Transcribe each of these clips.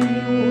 Thank you.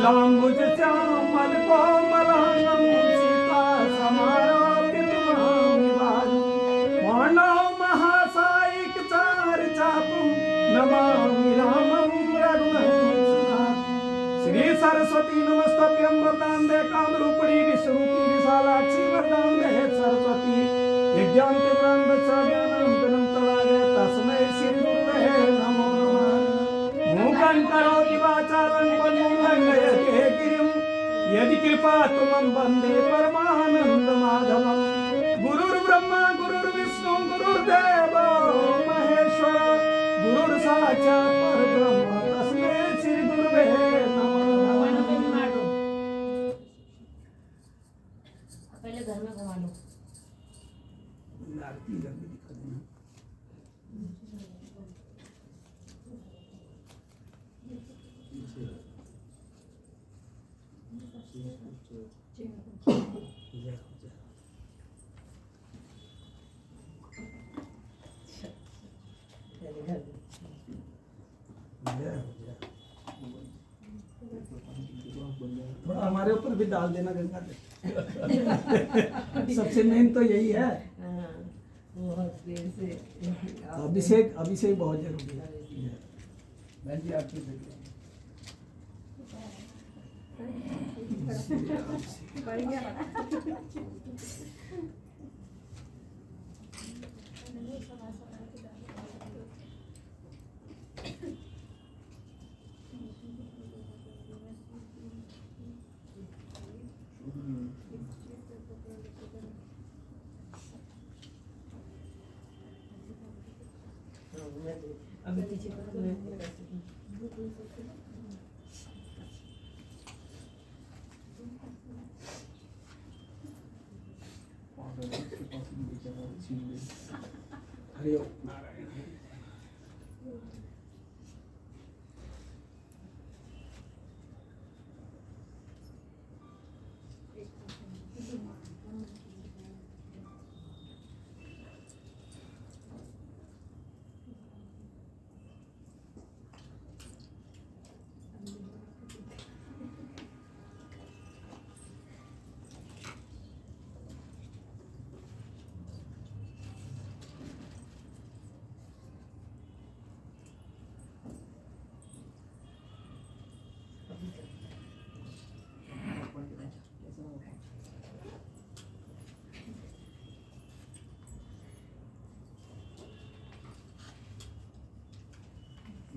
नीलाम्बुज Shyamal कोमलांगं Sita समारोपितमामिवारु मानव महासायिक चार चापुं नमामि रामं रघुनाथं। श्री सरस्वती नमस्तभ्यं वरदान्ते कामरूपिणी विश्वरूपी विशालाक्षी वरदान्ते सरस्वती यज्ञान्ते ब्रह्मचर्याणां धनं तदाय तस्मै श्री गुरुवे नमो नमः। मूकं करोति वाचालं पन्मुखं गिरिं यदि कृपा तुमं वन्दे परमानन्दमाधवं। गुरुर्ब्रह्मा गुरुर्विष्णु गुरुर्देवो महेश्वर गुरुर्साक्षात् परब्रह्म तस्मै श्री गुरुवे नमः। पहले घर में घुमा लो। आरती घर में दिखा देना। थोड़ा हमारे ऊपर भी डाल देना गंगा जल। सबसे मेन तो यही है। अभिषेक अभिषेक बहुत जरूरी है। बहन जी आपकी अभी पीछे हरि ओम नारायण।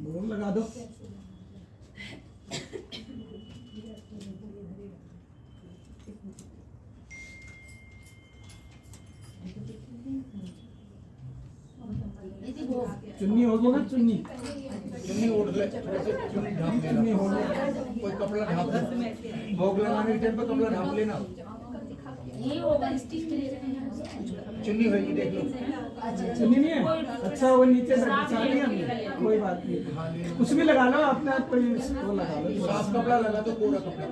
भोग लगा दो। चुन्नी होगी ना चुन्नी चुन्नी ओढ़ ले, थोड़ा सा चुन्नी ढाप लेना, चुन्नी हो गया। कोई कपड़ा ढाप ले, भोग लगाने के टाइम पे कपड़ा ढाप लेना। ये होगा स्टिच में चुन्नी होगी देख लो। चुन्नी नहीं है। अच्छा वो नीचे से बिछा दिया हमने, कोई बात नहीं। कुछ भी लगा लो अपने आप, कोई वो लगा लो। साफ कपड़ा लगा दो, पूरा कपड़ा।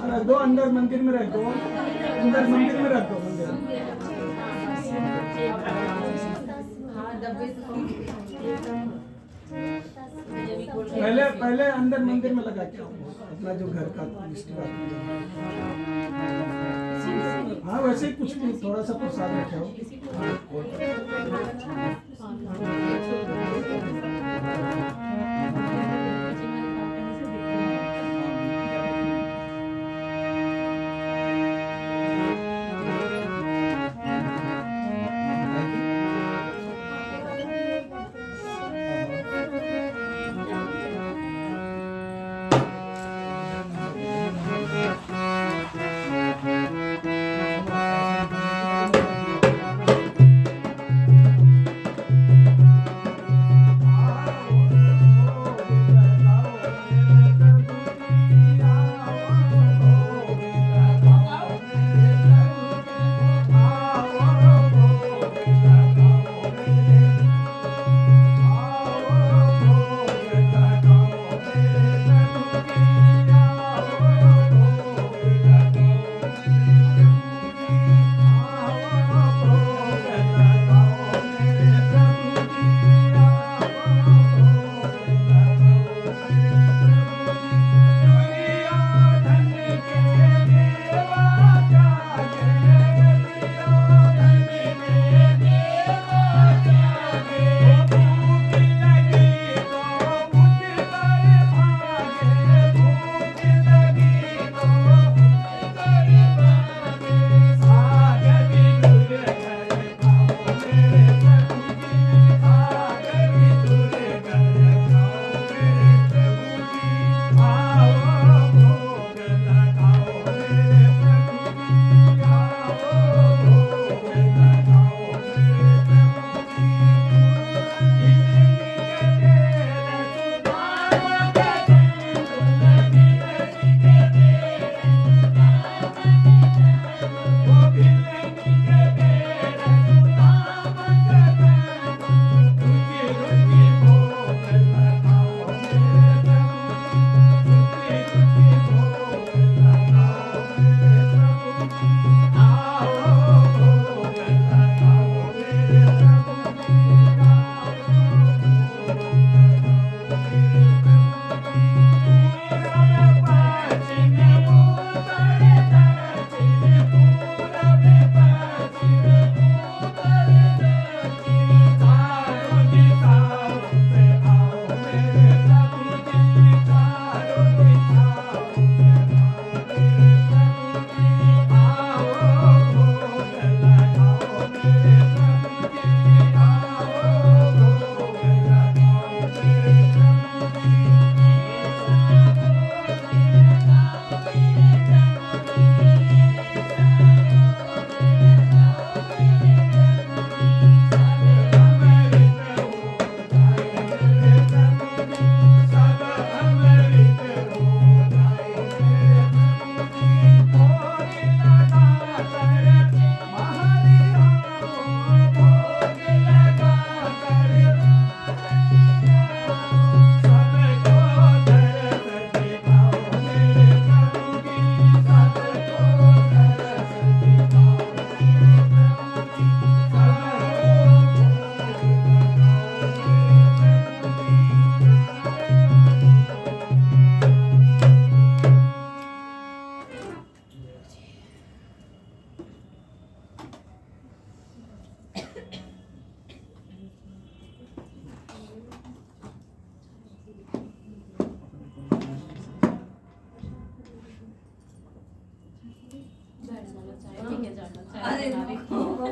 रख दो अंदर मंदिर में, रख दो अंदर मंदिर में, रख दो मंदिर में। पहले पहले अंदर मंदिर में लगा के आओ अपना जो घर का लिस्ट। हाँ वैसे ही कुछ भी थोड़ा सा प्रसाद रखे हो।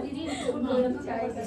दीदी, वो चाय का।